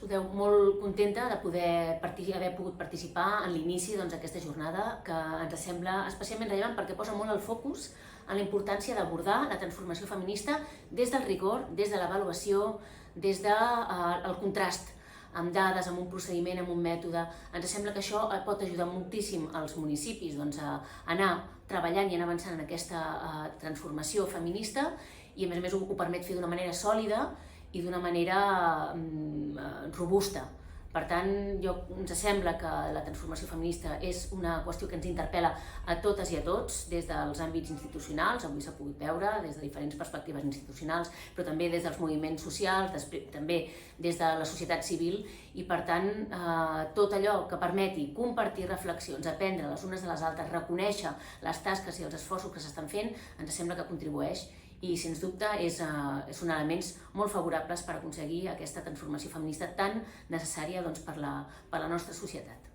Escolteu, molt contenta de poder haver pogut participar en l'inici d'aquesta jornada, que ens sembla especialment rellevant perquè posa molt el focus en la importància d'abordar la transformació feminista des del rigor, des de l'avaluació, des del contrast amb dades, amb un procediment, amb un mètode. Ens sembla que això pot ajudar moltíssim als municipis a anar treballant i anar avançant en aquesta transformació feminista i a més ho permet fer d'una manera sòlida i d'una manera robusta. Per tant, ens sembla que la transformació feminista és una qüestió que ens interpel·la a totes i a tots, des dels àmbits institucionals, avui s'ha pogut veure, des de diferents perspectives institucionals, però també des dels moviments socials, també des de la societat civil, i per tant, tot allò que permeti compartir reflexions, aprendre les unes de les altres, reconèixer les tasques i els esforços que s'estan fent, ens sembla que contribueix i, sens dubte, són elements molt favorables per aconseguir aquesta transformació feminista tan necessària per la nostra societat.